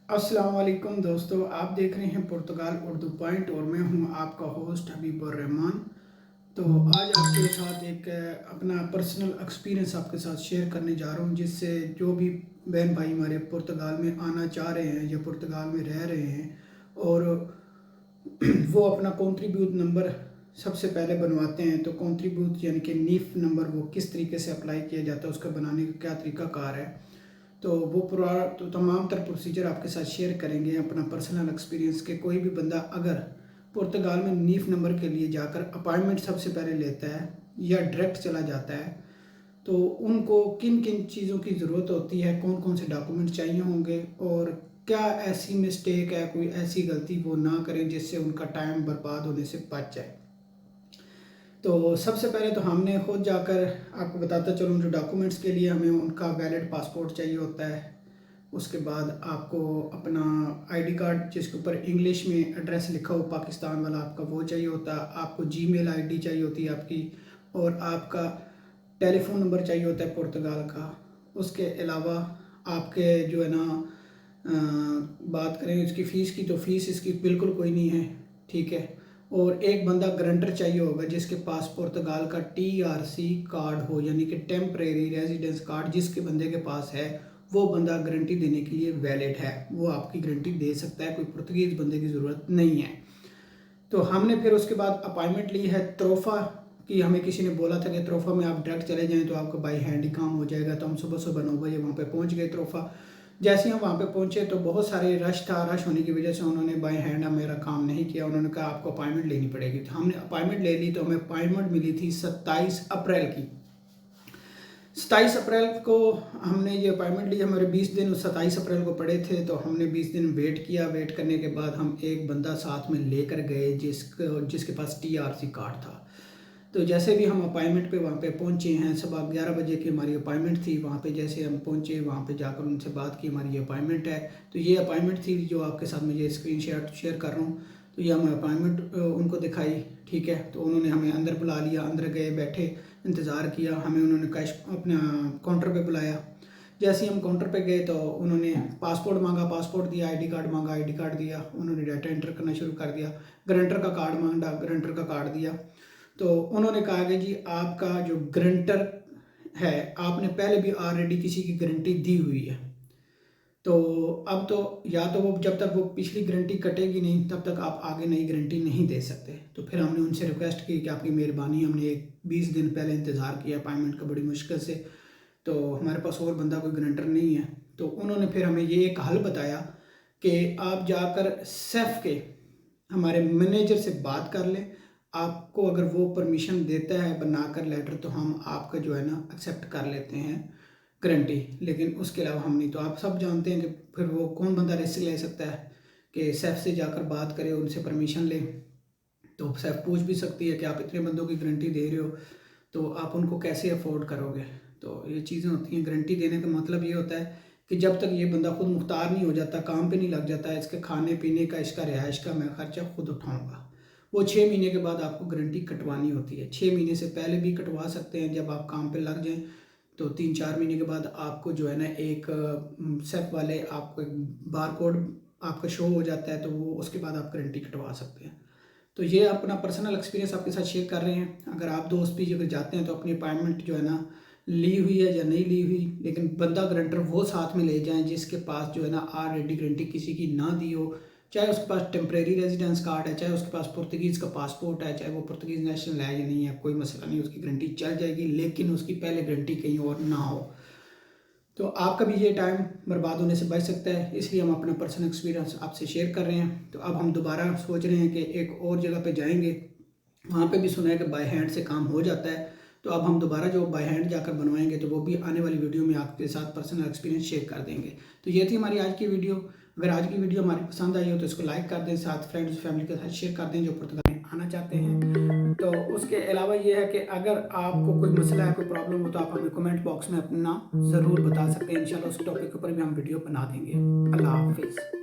अस्सलाम वालेकुम दोस्तों, आप देख रहे हैं पुर्तगाल उर्दू पॉइंट और मैं हूं आपका होस्ट हबीबुर रहमान। तो आज आपके साथ एक अपना पर्सनल एक्सपीरियंस आपके साथ शेयर करने जा रहा हूं, जिससे जो भी बहन भाई हमारे पुर्तगाल में आना चाह रहे हैं या पुर्तगाल में रह रहे हैं और वो अपना कंट्रीब्यूट नंबर सबसे पहले बनवाते हैं। तो कंट्रीब्यूट यानी कि नीफ नंबर वो किस तरीके से अप्लाई किया जाता है, उसका बनाने का क्या तरीका कार है, तो वो पूरा तो तमाम तर प्रोसीजर आपके साथ शेयर करेंगे अपना पर्सनल एक्सपीरियंस के। कोई भी बंदा अगर पुर्तगाल में नीफ नंबर के लिए जाकर अपॉइंटमेंट सबसे पहले लेता है या डायरेक्ट चला जाता है, तो उनको किन किन चीज़ों की ज़रूरत होती है, कौन कौन से डॉक्यूमेंट चाहिए होंगे और क्या ऐसी मिस्टेक है, कोई ऐसी गलती वो ना करें जिससे उनका टाइम बर्बाद होने से बच जाए। तो सबसे पहले तो हमने खुद जाकर आपको बताता चलूँ, जो डॉक्यूमेंट्स के लिए हमें उनका वैलिड पासपोर्ट चाहिए होता है। उसके बाद आपको अपना आईडी कार्ड जिसके ऊपर इंग्लिश में एड्रेस लिखा हो पाकिस्तान वाला, आपका वो चाहिए होता है। आपको जीमेल आईडी चाहिए होती है आपकी, और आपका टेलीफोन नंबर चाहिए होता है पुर्तगाल का। उसके अलावा आपके जो है ना बात करें इसकी फ़ीस की, तो फ़ीस इसकी बिल्कुल कोई नहीं है, ठीक है। और एक बंदा गारंटर चाहिए होगा जिसके पास पुर्तगाल का TRC कार्ड हो, यानी कि टेम्परेरी रेजिडेंस कार्ड जिसके बंदे के पास है, वो बंदा गारंटी देने के लिए वैलिड है, वो आपकी गारंटी दे सकता है, कोई पुर्तगीज़ बंदे की ज़रूरत नहीं है। तो हमने फिर उसके बाद अपॉइंटमेंट ली है तरोफ़ा की। हमें किसी ने बोला था कि तरोफ़ा में आप डायरेक्ट चले जाएं तो आपका बाई हैंड ही काम हो जाएगा। तो हम सुबह सुबह 9 बजे वहाँ पे पहुँच गए तरोफ़ा। जैसे ही हम वहाँ पे पहुँचे तो बहुत सारे रश था, रश होने की वजह से उन्होंने बाई हैंड मेरा काम नहीं किया। उन्होंने कहा आपको अपॉइंटमेंट लेनी पड़ेगी। तो हमने अपॉइंटमेंट ले ली, तो हमें अपॉइंटमेंट मिली थी 27 अप्रैल की। 27 अप्रैल को हमने ये अपॉइंटमेंट ली। हमारे 20 दिन उस 27 अप्रैल को पड़े थे, तो हमने 20 दिन वेट किया। वेट करने के बाद हम एक बंदा साथ में लेकर गए जिसके पास TRC कार्ड था। तो जैसे भी हम अपॉइंटमेंट पे वहाँ पे पहुँचे हैं, सुबह 11 बजे की हमारी अपॉइंटमेंट थी। वहाँ पे जैसे हम पहुँचे, वहाँ पे जाकर उनसे बात की, हमारी ये अपॉइंटमेंट है। तो ये अपॉइंटमेंट थी जो आपके साथ मैं ये स्क्रीन शेयर कर रहा हूँ। तो ये हमें अपॉइंटमेंट उनको दिखाई, ठीक है। तो उन्होंने हमें अंदर बुला लिया, अंदर गए, बैठे, इंतज़ार किया। हमें उन्होंने कैश अपना काउंटर पे बुलाया। जैसे ही हम काउंटर पे गए तो उन्होंने पासपोर्ट मांगा, पासपोर्ट दिया, आईडी कार्ड मांगा, आईडी कार्ड दिया। उन्होंने डाटा एंटर करना शुरू कर दिया। गारंटर का कार्ड मांगा, गारंटर का कार्ड दिया। तो उन्होंने कहा कि जी आपका जो गारंटर है, आपने पहले भी ऑलरेडी किसी की गारंटी दी हुई है, तो अब तो या तो वो जब तक वो पिछली गारंटी कटेगी नहीं तब तक आप आगे नई गारंटी नहीं दे सकते। तो फिर हमने उनसे रिक्वेस्ट की कि आपकी मेहरबानी, हमने एक 20 दिन पहले इंतज़ार किया अपॉइंटमेंट का बड़ी मुश्किल से, तो हमारे पास और बंदा कोई गारंटर नहीं है। तो उन्होंने फिर हमें ये एक हल बताया कि आप जाकर सेफ के हमारे मैनेजर से बात कर लें। आपको अगर वो परमिशन देता है बनाकर लेटर, तो हम आपका जो है ना एक्सेप्ट कर लेते हैं गारंटी, लेकिन उसके अलावा हम नहीं। तो आप सब जानते हैं कि फिर वो कौन बंदा रिस्क ले सकता है कि सेफ से जाकर बात करे, उनसे परमिशन ले। तो सेफ पूछ भी सकती है कि आप इतने बंदों की गारंटी दे रहे हो, तो आप उनको कैसे अफोर्ड करोगे। तो ये चीज़ें होती हैं। गारंटी देने का मतलब ये होता है कि जब तक ये बंदा खुद मुख्तार नहीं हो जाता, काम पे नहीं लग जाता है, इसके खाने पीने का, इसका रिहाइश का मैं खर्चा खुद उठाऊँगा। वो 6 महीने के बाद आपको गारंटी कटवानी होती है। 6 महीने से पहले भी कटवा सकते हैं जब आप काम पे लग जाएं। तो 3-4 महीने के बाद आपको जो है ना एक सेफ वाले आपको एक बार कोड आपका शो हो जाता है, तो वो उसके बाद आप गारंटी कटवा सकते हैं। तो ये अपना पर्सनल एक्सपीरियंस आपके साथ शेयर कर रहे हैं। अगर आप दोस्त भी अगर जाते हैं तो अपनी अपॉइंटमेंट जो है ना ली हुई है या नहीं ली हुई, लेकिन बंदा गारंटर वो साथ में ले जाएं जिसके पास जो है ना ऑलरेडी गारंटी किसी की ना दी हो। चाहे उसके पास टेम्परेरी रेजिडेंस कार्ड है, चाहे उसके पास पुर्तगीज़ का पासपोर्ट है, चाहे वो पुर्तगीज़ नेशनल है या नहीं है, कोई मसला नहीं, उसकी गारंटी चल जाएगी, लेकिन उसकी पहले गारंटी कहीं और ना हो। तो आपका भी ये टाइम बर्बाद होने से बच सकता है, इसलिए हम अपना पर्सनल एक्सपीरियंस आपसे शेयर कर रहे हैं। तो अब हम दोबारा सोच रहे हैं कि एक और जगह पे जाएंगे, वहाँ पे भी सुना है कि बाय हैंड से काम हो जाता है। तो अब हम दोबारा जो बाय हैंड जाकर बनवाएंगे, तो वो भी आने वाली वीडियो में आपके साथ पर्सनल एक्सपीरियंस शेयर कर देंगे। तो ये थी हमारी आज की वीडियो। अगर आज की वीडियो हमारी पसंद आई हो तो इसको लाइक कर दें, साथ फ्रेंड्स फैमिली के साथ शेयर कर दें जो पुर्तगाल में आना चाहते हैं। तो उसके अलावा ये है कि अगर आपको कोई मसला है, कोई प्रॉब्लम हो, तो आप हमें कमेंट बॉक्स में अपना ज़रूर बता सकते हैं। इंशाल्लाह उस टॉपिक के ऊपर भी हम वीडियो बना देंगे। अल्लाह हाफिज़।